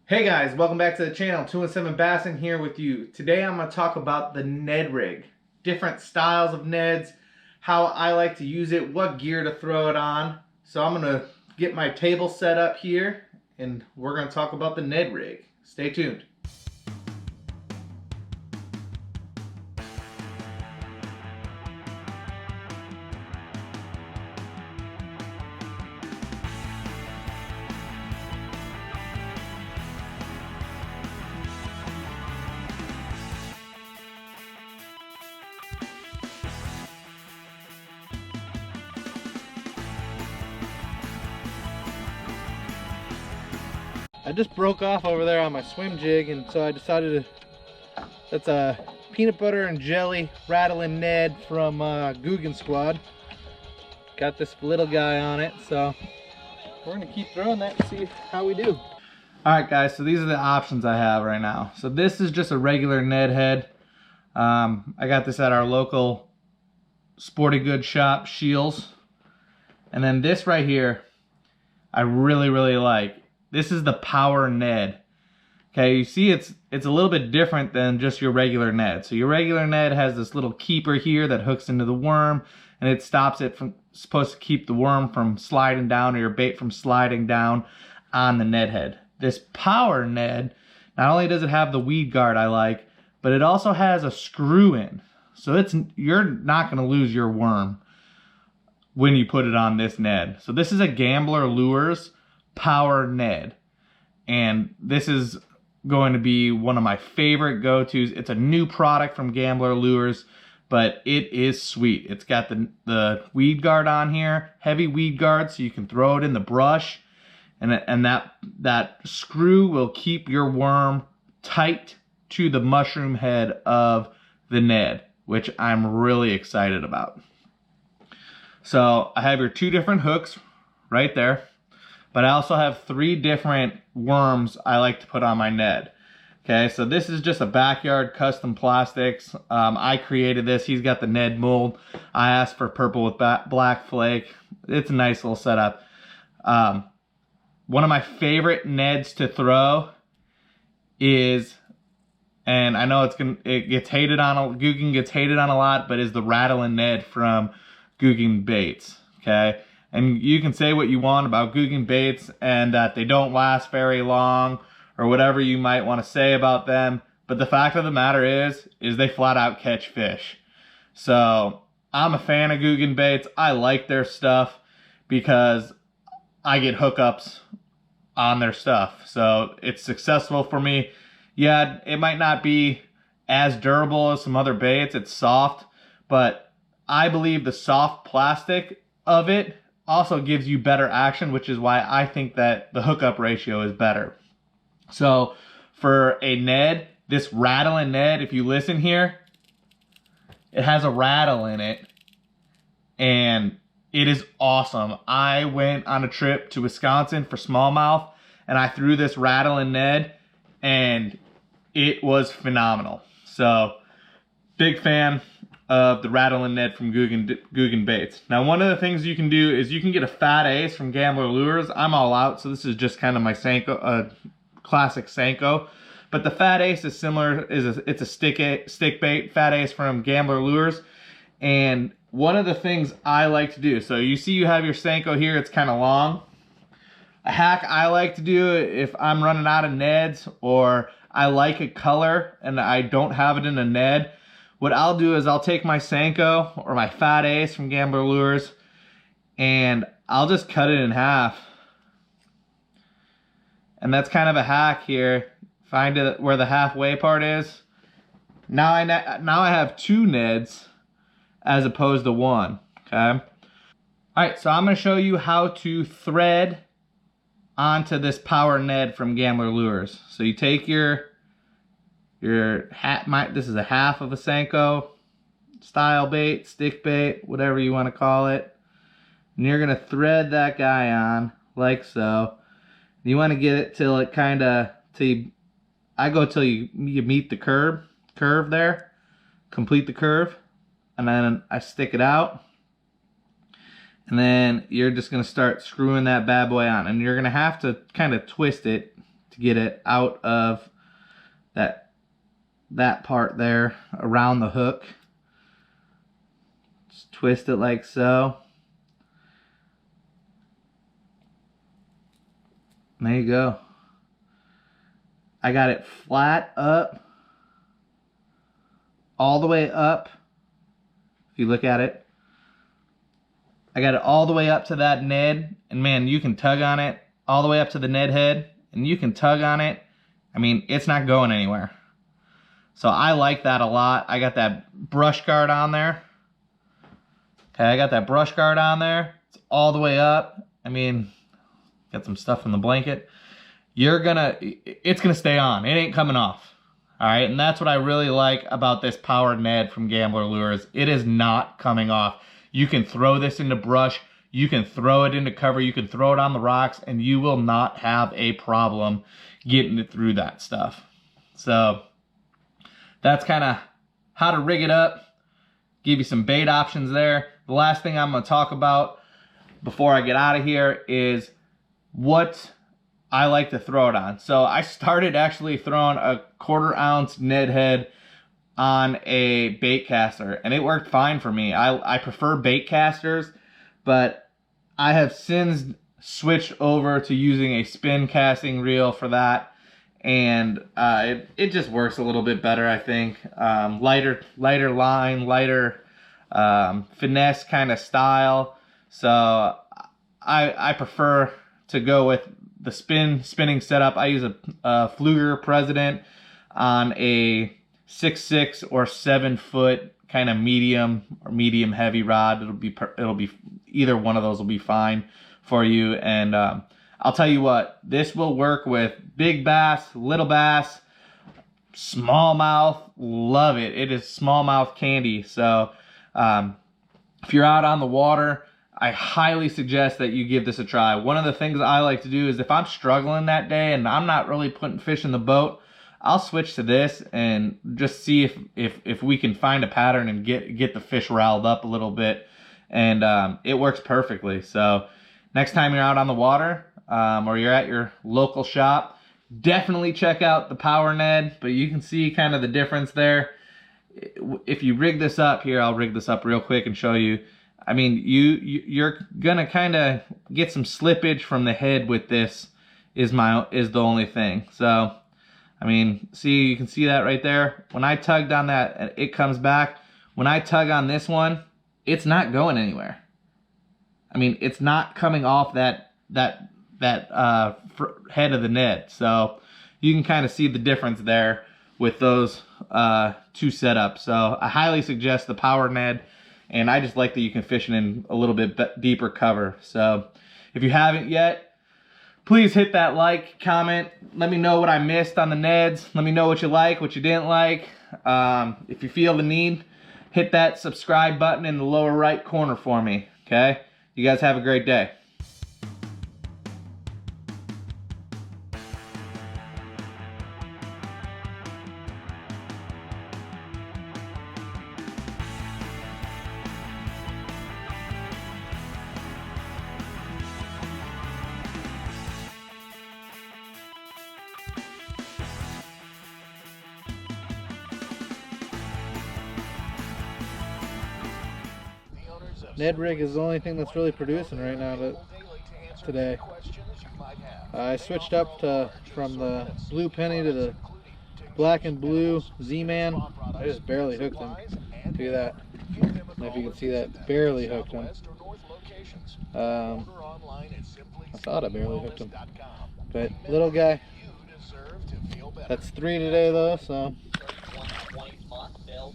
Hey guys, welcome back to the channel. 217 Bassin here with you. Today I'm going to talk about the Ned Rig. Different styles of Neds, how I like to use it, what gear to throw it on. So I'm going to get my table set up here and we're going to talk about the Ned Rig. Stay tuned. I just broke off over there on my swim jig, and so I decided to, that's a peanut butter and jelly rattling Ned from Guggen Squad. Got this little guy on it, so we're gonna keep throwing that and see how we do. Alright guys, so these are the options I have right now. So this is just a regular Ned head. I got this at our local sporting goods shop, Shields. And then this right here, I really like. This is the Power Ned. Okay, you see it's a little bit different than just your regular Ned. So your regular Ned has this little keeper here that hooks into the worm, and it stops it from, supposed to keep the worm from sliding down or your bait from sliding down on the Ned head. This Power Ned, not only does it have the weed guard I like, but it also has a screw in. So you're not gonna lose your worm when you put it on this Ned. So this is a Gambler Lures Power Ned, and this is going to be one of my favorite go-tos. It's a new product from Gambler Lures, but it is sweet. It's got the weed guard on here, heavy weed guard, so you can throw it in the brush, and that screw will keep your worm tight to the mushroom head of the Ned, which I'm really excited about. So I have your two different hooks right there. But I also have three different worms I like to put on my Ned. Okay, so this is just a backyard custom plastics. I created this. He's got the Ned mold. I asked for purple with black flake. It's a nice little setup. One of my favorite Neds to throw is, and I know it gets hated on, Guggen gets hated on a lot, but is the Rattling Ned from Guggen Baits. Okay. And you can say what you want about Guggen baits and that they don't last very long or whatever you might want to say about them. But the fact of the matter is they flat out catch fish. So I'm a fan of Guggen baits. I like their stuff because I get hookups on their stuff. So it's successful for me. Yeah, it might not be as durable as some other baits. It's soft, but I believe the soft plastic of it also gives you better action, which is why I think that the hookup ratio is better. So for a Ned, this rattling Ned, if you listen here, it has a rattle in it, and it is awesome. I went on a trip to Wisconsin for smallmouth, and I threw this rattling Ned, and it was phenomenal. So big fan of the Rattling Ned from Guggen Baits. Now, one of the things you can do is you can get a Fat Ace from Gambler Lures. I'm all out, so this is just kind of my Senko, classic Senko. But the Fat Ace is similar. It's a stick bait Fat Ace from Gambler Lures. And one of the things I like to do, so you see you have your Senko here, it's kind of long. A hack I like to do if I'm running out of Neds or I like a color and I don't have it in a Ned, what I'll do is I'll take my Senko or my Fat Ace from Gambler Lures and I'll just cut it in half. And that's kind of a hack here. Find it where the halfway part is. Now I have two Neds as opposed to one, okay? Alright, so I'm going to show you how to thread onto this Power Ned from Gambler Lures. So you take your this is a half of a Senko style bait, stick bait, whatever you want to call it, and you're gonna thread that guy on like so. You want to get it till it I go till you meet the curve there, complete the curve, and then I stick it out, and then you're just gonna start screwing that bad boy on, and you're gonna have to kind of twist it to get it out of that part there around the hook. Just twist it like so. And there you go. I got it flat up, all the way up. If you look at it, I got it all the way up to that Ned, and man, you can tug on it all the way up to the Ned head, and you can tug on it. I mean, it's not going anywhere. So I like that a lot. I got that brush guard on there. Okay, I got that brush guard on there. It's all the way up. I mean, got some stuff in the blanket. It's gonna stay on. It ain't coming off. All right, and that's what I really like about this Power Ned from Gambler Lures. It is not coming off. You can throw this into brush, you can throw it into cover, you can throw it on the rocks, and you will not have a problem getting it through that stuff. So that's kind of how to rig it up. Give you some bait options there. The last thing I'm gonna talk about before I get out of here is what I like to throw it on. So I started actually throwing a 1/4 ounce Ned head on a bait caster, and it worked fine for me. I prefer bait casters, but I have since switched over to using a spin casting reel for that, and it just works a little bit better, I think. Lighter line, lighter finesse kind of style. So I prefer to go with the spinning setup. I use a Fluger President on a 6.6 or 7 foot kind of medium or medium heavy rod. It'll be either one of those will be fine for you. And I'll tell you what, this will work with big bass, little bass, smallmouth. Love it. It is smallmouth candy. So if you're out on the water, I highly suggest that you give this a try. One of the things I like to do is if I'm struggling that day and I'm not really putting fish in the boat, I'll switch to this and just see if we can find a pattern and get the fish riled up a little bit. And it works perfectly. So next time you're out on the water or you're at your local shop, definitely check out the Power Ned. But you can see kind of the difference there. If you rig this up here, I'll rig this up real quick and show you. I mean, you're gonna kind of get some slippage from the head with this. Is the only thing. So, I mean, see, you can see that right there. When I tugged on that, it comes back. When I tug on this one, it's not going anywhere. I mean, it's not coming off that head of the Ned. So you can kind of see the difference there with those two setups. So I highly suggest the Power Ned. And I just like that you can fish it in a little bit deeper cover. So if you haven't yet, please hit that like, comment. Let me know what I missed on the Neds. Let me know what you like, what you didn't like. If you feel the need, hit that subscribe button in the lower right corner for me. Okay? You guys have a great day. Ned Rig is the only thing that's really producing right now today. I switched up from the blue penny to the black and blue Z-Man. I just barely hooked him. Look at that. I don't know if you can see that. Barely hooked him. I thought I barely hooked him. But little guy. That's 3 today though, so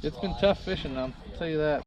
it's been tough fishing, I'll tell you that.